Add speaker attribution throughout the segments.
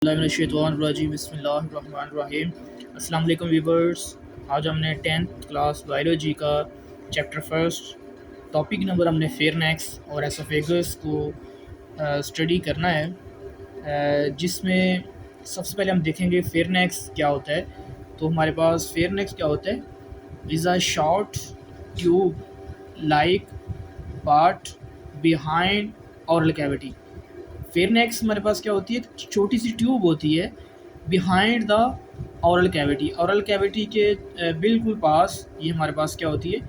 Speaker 1: बिस्मिल्लाहिर्रहमानिर्रहीम। अस्सलाम वालेकुम व्यूवर्स। आज हमने 10th क्लास बायोलॉजी का चैप्टर फर्स्ट टॉपिक नंबर हमने फेयरनेक्स और एसोफेगस को स्टडी करना है, जिसमें सबसे पहले हम देखेंगे फेयरनेक्स क्या होता है। तो हमारे पास फेयरनेक्स क्या होता है, is a short tube like part behind oral cavity. Pharynx हमारे पास क्या होती है, छोटी सी ट्यूब होती है बिहाइंड द औरल कैविटी। औरल कैविटी के बिल्कुल पास ये हमारे पास क्या होती है,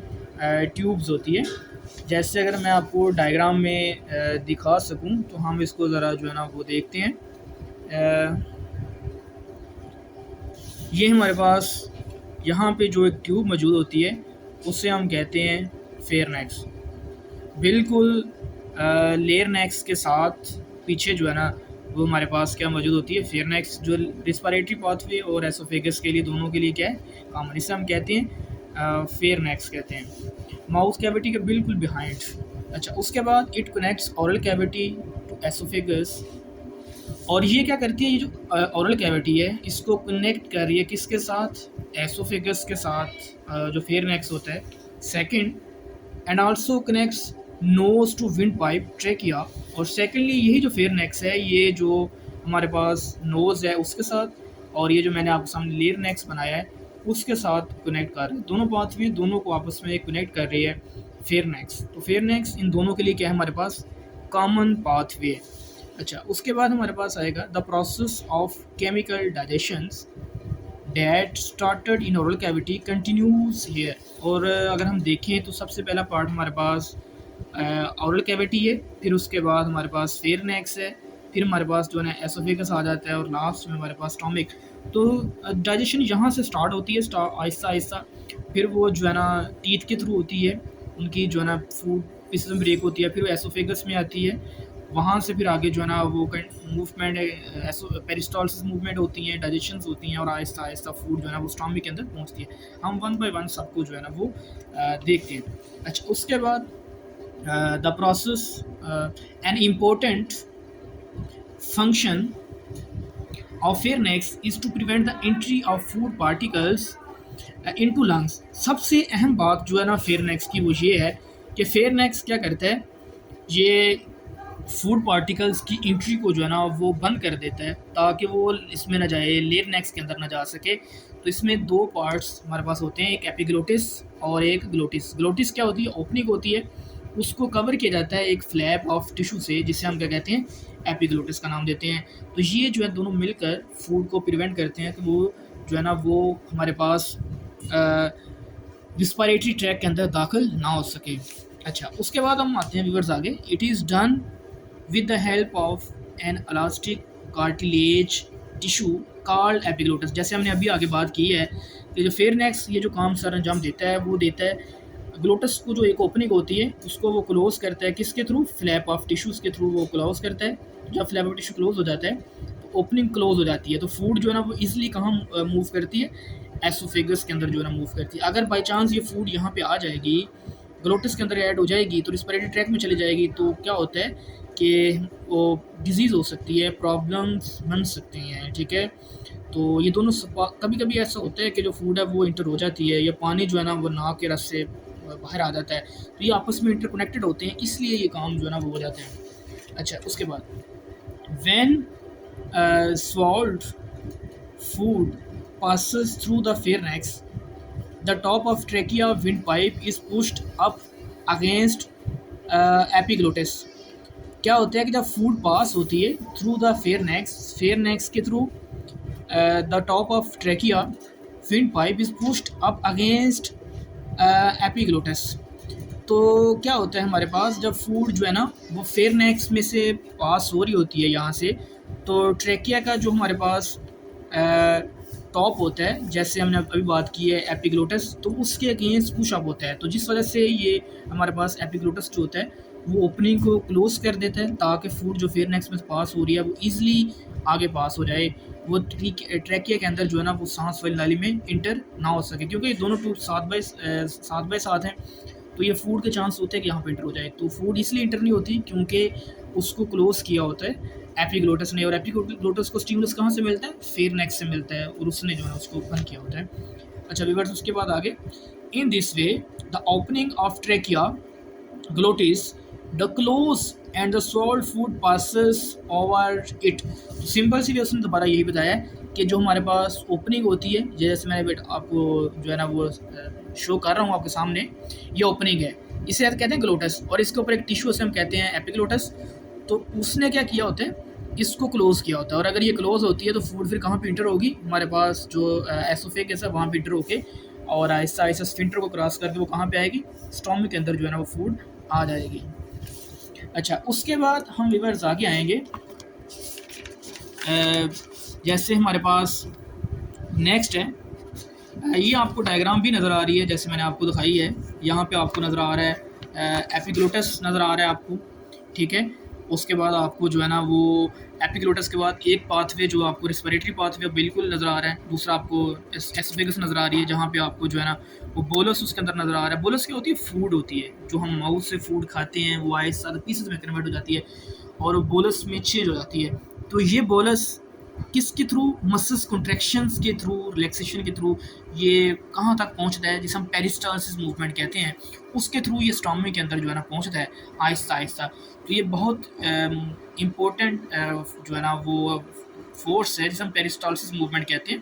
Speaker 1: ट्यूब्स होती है। जैसे अगर मैं आपको डायग्राम में दिखा सकूं तो हम इसको ज़रा जो है ना वो देखते हैं। ये हमारे पास यहाँ पे जो एक ट्यूब मौजूद होती है उसे हम कहते हैं फेयरनेक्स। बिल्कुल लेयर नेक्स के साथ पीछे जो है ना वो हमारे पास क्या मौजूद होती है, फेयरनेक्स, जो रिस्पायरेटरी पाथवे और एसोफेगस के लिए दोनों के लिए क्या है कॉमन। इसे हम कहते हैं फेयरनेक्स कहते हैं, माउथ कैविटी के बिल्कुल बिहाइंड। अच्छा, उसके बाद it connects oral cavity to oesophagus. और ये क्या करती है, ये जो ओरल कैविटी है इसको कनेक्ट कर रही है किसके साथ, एसोफेगस के साथ, जो फेयरनेक्स होता है second. And also connects nose to windpipe trachea. और सेकेंडली यही जो फेयरनेक्स है ये जो हमारे पास नोज़ है उसके साथ, और ये जो मैंने आपके सामने लेयर नेक्स बनाया है उसके साथ कनेक्ट कर रही है। दोनों पाथवे दोनों को आपस में कनेक्ट कर रही है फेयरनेक्स। तो फेयरनेक्स इन दोनों के लिए क्या है हमारे पास, कॉमन पाथवे। अच्छा, उसके बाद हमारे पास आएगा the process of chemical digestions that started in oral cavity continues here. और अगर हम देखें तो सबसे पहला पार्ट हमारे पास ओरल कैविटी है, फिर उसके बाद हमारे पास फेयरनेक्स है, फिर हमारे पास जो है ना एसोफेगस आ जाता है, और लास्ट में हमारे पास स्टोमिक। तो डाइजेशन यहाँ से स्टार्ट होती है आहिस्ता आहिस्ता, फिर वो जो है ना टीथ के थ्रू होती है, उनकी जो है ना फूड पीसेस में ब्रेक होती है, फिर वो एसोफेगस में आती है, वहाँ से फिर आगे जो है ना वो मूवमेंट पेरिस्टालसिस मूवमेंट होती हैं, डाइजेशंस होती हैं, और आहिस्ता आहिस्ता फूड जो है ना वो स्टोमिक के अंदर पहुँचती है। हम वन बाय वन सबको जो है ना वो देखते हैं। अच्छा, उसके बाद the process an important function of pharynx is to prevent the entry of food particles into lungs। सबसे अहम बात जो है ना फेयरनेक्स की वो ये है कि फेयरनेक्स क्या करता है, ये फूड पार्टिकल्स की एंट्री को जो है ना वो बंद कर देता है ताकि वो इसमें ना जाए, लेयर नेक्स के अंदर ना जा सके। तो इसमें दो पार्ट्स हमारे पास होते हैं, एक एपिग्लोटिस और एक ग्लोटिस। ग्लोटिस क्या होती है, ओपनिंग होती है, उसको कवर किया जाता है एक फ्लैप ऑफ टिश्यू से, जिसे हम क्या कहते हैं, एपिग्लोटिस का नाम देते हैं। तो ये जो है दोनों मिलकर फूड को प्रिवेंट करते हैं कि वो जो है ना वो हमारे पास रिस्पायरेटरी ट्रैक के अंदर दाखिल ना हो सके। अच्छा, उसके बाद हम आते हैं व्यूअर्स आगे। It is done with the help of N elastic cartilage tissue called epiglottis. जैसे हमने अभी आगे बात की है कि जो फेयरनेक्स ये जो काम सर अंजाम देता है वो देता है ग्लोटस को, जो एक ओपनिंग होती है उसको वो क्लोज करता है, किसके थ्रू, फ्लैप ऑफ टिश्यूज़ के थ्रू वो क्लोज करता है। जब फ्लैप ऑफ टिश्यू क्लोज हो जाता है तो ओपनिंग क्लोज हो जाती है, तो फूड जो है ना वो ईजिली कहाँ मूव करती है, एसोफेगस के अंदर जो है ना मूव करती है। अगर बाई चांस ये फूड यहाँ पे आ जाएगी, ग्लोटिस के अंदर ऐड हो जाएगी, तो रिस्पिरेटरी ट्रैक में चली जाएगी, तो क्या होता है कि वो डिजीज़ हो सकती है, प्रॉब्लम्स बन सकती हैं। ठीक है, तो ये दोनों कभी कभी ऐसा होता है कि जो फूड है वो इंटर हो जाती है, या पानी जो है ना वो नाक के रस से बाहर आ जाता है, तो ये आपस में इंटरकनेक्टेड होते हैं, इसलिए ये काम जो है ना वो हो जाते हैं। अच्छा, उसके बाद when swallowed food passes through the pharynx, the top of trachea windpipe is pushed up against epiglottis। क्या होता है कि जब फूड पास होती है थ्रू द फेयरनेक्स के through, the top of trachea wind pipe is pushed up against epiglottis. तो क्या होता है हमारे पास, जब फूड जो है ना वो फेयरनेक्स में से पास हो रही होती है यहाँ से, तो ट्रेकिया का जो हमारे पास टॉप होता है, जैसे हमने अभी बात की है एपिग्लोटिस, तो उसके अगेंस्ट पुश अप होता है। तो जिस वजह से ये हमारे पास एपिग्लोटिस जो होता है वो ओपनिंग को क्लोज कर देता है, ताकि फूड जो फेयरनेक्स में पास हो रही है वो ईजिली आगे पास हो जाए, वो ट्रैकिया के अंदर जो है ना वो सांस वाली नाली में इंटर ना हो सके, क्योंकि ये दोनों ट्यूब साथ बाय साथ हैं, तो ये फूड के चांस होते हैं कि यहाँ पे इंटर हो जाए। तो फूड इसलिए इंटर नहीं होती क्योंकि उसको क्लोज किया होता है एपिग्लोटस ने, और एपिग्लोटस को स्टिमुलस कहाँ से मिलता है? फेरनेक्स से मिलता है, और उसने जो है उसको ओपन किया होता है। अच्छा व्यूअर्स, उसके बाद आगे, in this way the opening of trachea glottis the close and the salt food passes over it. Simple सी वे उसने दोबारा यही बताया कि जो हमारे पास ओपनिंग होती है, जैसे मैंने बेटा आपको जो है ना वो शो कर रहा हूँ आपके सामने, ये ओपनिंग है, इसे कहते हैं ग्लोटस, और इसके ऊपर एक टिश्यू से हम कहते हैं एपिग्लोटस। तो उसने क्या किया होता है, इसको क्लोज किया होता है, और अगर ये क्लोज होती है तो फूड फिर कहाँ पे इंटर होगी, हमारे पास जो एसोफेगस है वहाँ पे इंटर होके, और आहिस्ता आहिस्ता स्फिंक्टर को क्रॉस करके वो कहाँ पे आएगी, स्टोमक के अंदर जो है ना वो फूड आ जाएगी। अच्छा, उसके बाद हम व्यूअर्स आगे आएंगे, जैसे हमारे पास नेक्स्ट है, ये आपको डायग्राम भी नज़र आ रही है जैसे मैंने आपको दिखाई है, यहाँ पे आपको नज़र आ रहा है एपिग्लोटस नज़र आ रहा है आपको, ठीक है। उसके बाद आपको जो है ना वो एपिग्लोटस के बाद एक पाथवे जो आपको रेस्पिरेटरी पाथवे बिल्कुल नज़र आ रहा है, दूसरा आपको एसोफेगस नज़र आ रही है, जहाँ पे आपको जो है ना वो बोलस उसके अंदर नज़र आ रहा है। बोलस क्या होती है? फूड होती है, जो हम माउथ से फूड खाते हैं वो आहिस्ता पीसेस में कन्वर्ट हो जाती है और बोलस में चेंज हो जाती है। तो ये बोलस किसके थ्रू? मसल्स कॉन्ट्रैक्शंस के थ्रू, रिलैक्सेशन के थ्रू ये कहाँ तक पहुँचता है, जिसे हम पेरिस्टालसिस मूवमेंट कहते हैं, उसके थ्रू ये स्टोमक के अंदर जो है ना पहुँचता है आहिस्ता आहिस्ता। तो ये बहुत इम्पोर्टेंट जो है ना वो फोर्स है जिसे हम पेरिस्टालसिस मूवमेंट कहते हैं।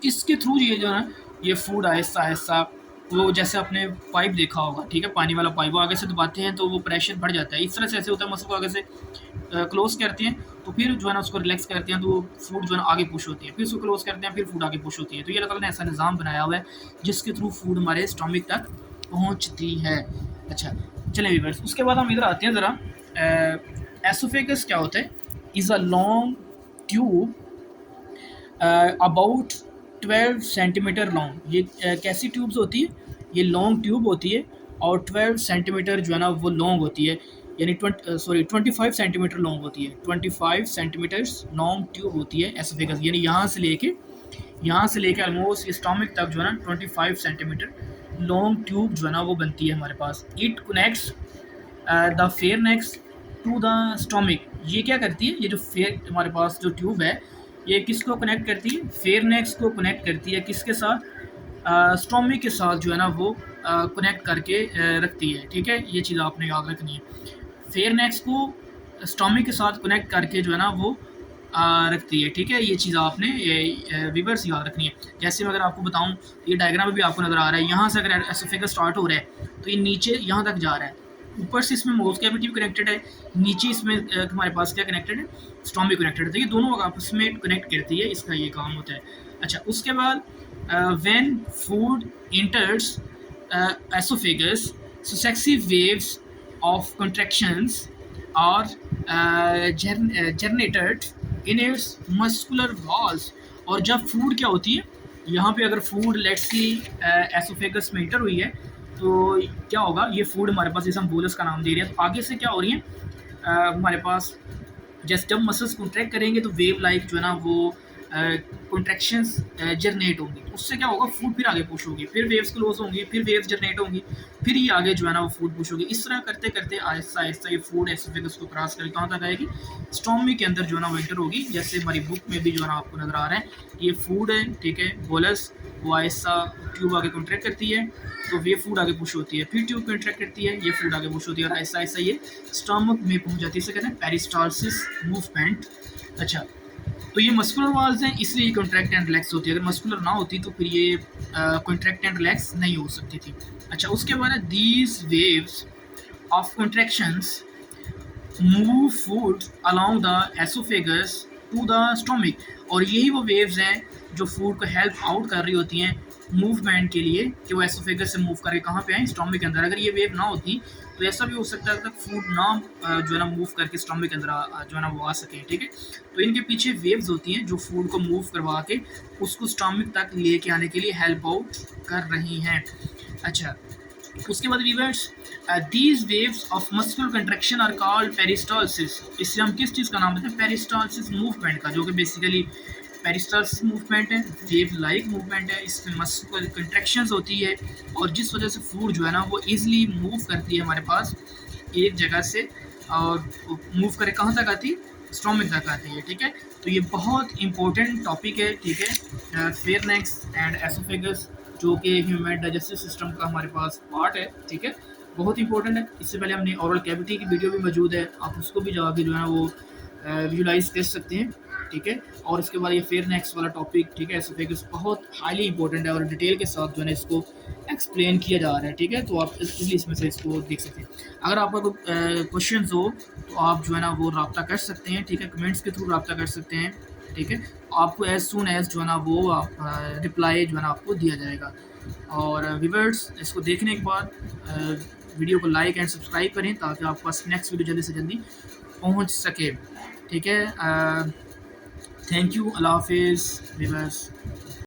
Speaker 1: इसके थ्रू ये जो है ना ये फूड आहिस्ता आहिस्ता, वो जैसे आपने पाइप देखा होगा, ठीक है, पानी वाला पाइप, वो आगे से दबाते हैं तो वो प्रेशर बढ़ जाता है, इस तरह से ऐसे होता है, मसल को आगे से क्लोज करते हैं तो फिर जो है ना उसको रिलैक्स करते हैं तो फूड जो है ना आगे पुश होती है, फिर उसको क्लोज करते हैं फिर फूड आगे पुश होती है। तो ये अल्लाह ताला ने ऐसा निज़ाम बनाया हुआ है जिसके थ्रू फूड हमारे स्टोमक तक पहुँचती है। अच्छा चलें व्यूअर्स, उसके बाद हम इधर आते हैं ज़रा, एसोफेगस क्या होता है? Is a long tube about 12 centimetre long. ये कैसी ट्यूब्स होती है? ये लॉन्ग ट्यूब होती है और 12 सेंटीमीटर जो है ना वो लॉन्ग होती है, यानी 25 सेंटीमीटर लॉन्ग होती है, 25 सेंटीमीटर्स लॉन्ग ट्यूब होती है एसोफेगस, यानी यहाँ से लेके ऑलमोस्ट स्टोमक तक जो है ना 25 सेंटीमीटर लॉन्ग ट्यूब जो है ना वो बनती है हमारे पास। It connects the pharynx to the stomach. ये क्या करती है? ये जो हमारे पास जो ट्यूब है ये किसको कनेक्ट करती है? फेयरनेक्स को कनेक्ट करती है, किसके साथ? स्टोमक के साथ जो है ना वो कनेक्ट करके रखती है, ठीक है, ये चीज़ आपने याद रखनी है। फेयरनेक्स को स्टोमक के साथ कनेक्ट करके जो है ना वो रखती है, ठीक है, ये चीज़ आपने व्यूअर्स याद रखनी है। जैसे मैं अगर आपको बताऊं, ये डायग्राम में भी आपको नज़र आ रहा है, यहाँ से अगर एसोफेगस स्टार्ट हो रहा है तो ये नीचे यहाँ तक जा रहा है, ऊपर से इसमें माउथ कैविटी भी कनेक्टेड है, नीचे इसमें हमारे पास क्या कनेक्टेड है? स्टोमक कनेक्टेड है। तो ये दोनों आपस में कनेक्ट करती है, इसका ये काम होता है। अच्छा, उसके बाद when food इंटर्स esophagus, successive waves of contractions are generated in its muscular walls। और जब फूड क्या होती है, यहाँ पे अगर फूड लेट्स सी एसोफेगस में इंटर हुई है तो क्या होगा, ये फूड हमारे पास, जैसे हम बोलस का नाम दे रहे हैं, तो आगे से क्या हो रही है हमारे पास, जैसे जब मसल्स कॉन्ट्रैक्ट करेंगे तो वेव लाइक जो है ना वो कॉन्ट्रैक्शंस जनरेट होंगी, उससे क्या होगा, फूड फिर आगे पुश होगी, फिर वेव्स क्लोज होंगी, फिर वेव्स जनरेट होंगी, फिर ये आगे जो है ना वो फूड पुश होगी। इस तरह करते करते आहिस्ता आहिस्ता ये फूड एसोफेगस को क्रॉस करके कहाँ तक आएगी? स्टोमक के अंदर जो है ना वो एंटर होगी। जैसे हमारी बुक में भी जो है ना आपको नज़र आ रहा है, ये फूड है, ठीक है, बोलस, वो आहिस्ता ट्यूब आगे कॉन्ट्रैक्ट करती है तो ये फूड आगे पुश होती है, फिर ट्यूब कॉन्ट्रैक्ट करती है, ये फूड आगे पुश होती है, और आहिस्ता आहिस्ता ये स्टोमक में पहुँच जाती है, इसे कहते हैं पेरिस्टालसिस मूवमेंट। अच्छा, तो ये मस्कुलर वाल्स हैं, इसलिए ये कॉन्ट्रैक्ट एंड रिलैक्स होती है, अगर मस्कुलर ना होती तो फिर ये कॉन्ट्रैक्ट एंड रिलैक्स नहीं हो सकती थी। अच्छा, उसके बाद these waves of contractions move food along the oesophagus to the stomach, और यही वो वेव्स हैं जो फूड को हेल्प आउट कर रही होती हैं मूवमेंट के लिए, कि वो एसोफेगस से मूव करके कहाँ पे आए? स्टोमक के अंदर। अगर ये वेव ना होती तो ऐसा भी हो सकता है तक फूड ना जो है ना मूव करके स्टोमक के अंदर जो है ना वो आ सके, ठीक है। तो इनके पीछे वेव्स होती हैं जो फूड को मूव करवा के उसको स्टोमक तक लेके आने के लिए हेल्प आउट कर रही हैं। अच्छा, उसके बाद viewers, these waves of muscular contraction are called peristalsis. इससे हम किस चीज़ का नाम देते हैं? पेरिस्टालसिस मूवमेंट का, जो कि बेसिकली पेरिस्टालसिस मूवमेंट है, वेव लाइक मूवमेंट है, इसमें मस्कुलर कंट्रैक्शंस होती है और जिस वजह से फूड जो है ना वो ईजिली मूव करती है हमारे पास एक जगह से और मूव करे कहाँ तक आती है, स्टोमक तक आती है, ठीक है। तो ये बहुत इंपॉर्टेंट टॉपिक है, ठीक है। फेयरनेक्स एंड एसोफेगस जो कि ह्यूमन डाइजेस्टिव सिस्टम का हमारे पास पार्ट है, ठीक है, बहुत इंपॉर्टेंट है। इससे पहले हमने ओरल कैविटी की वीडियो भी मौजूद है, आप उसको भी जाके जो है वो विजुलाइज कर सकते हैं, ठीक है। और इसके बाद ये फेयरनेक्स वाला टॉपिक, ठीक है, एसोफेगस बहुत हाईली इंपॉर्टेंट है और डिटेल के साथ जो है इसको एक्सप्लेन किया जा रहा है, ठीक है। तो आप इजीली इसमें से इसको देख सकते हैं। अगर आपका कोई क्वेश्चन हो तो आप जो है ना वो रब्ता कर सकते हैं, ठीक है, कमेंट्स के थ्रू रब्ता कर सकते हैं, ठीक है। आपको एज सुन एज जो है ना वो रिप्लाई जो है ना आपको दिया जाएगा। और व्यूअर्स इसको देखने के बाद वीडियो को लाइक एंड सब्सक्राइब करें ताकि आपके पास नेक्स्ट वीडियो जल्दी से जल्दी पहुंच सके, ठीक है। थैंक यू, अल्लाह हाफिज़ व्यूअर्स।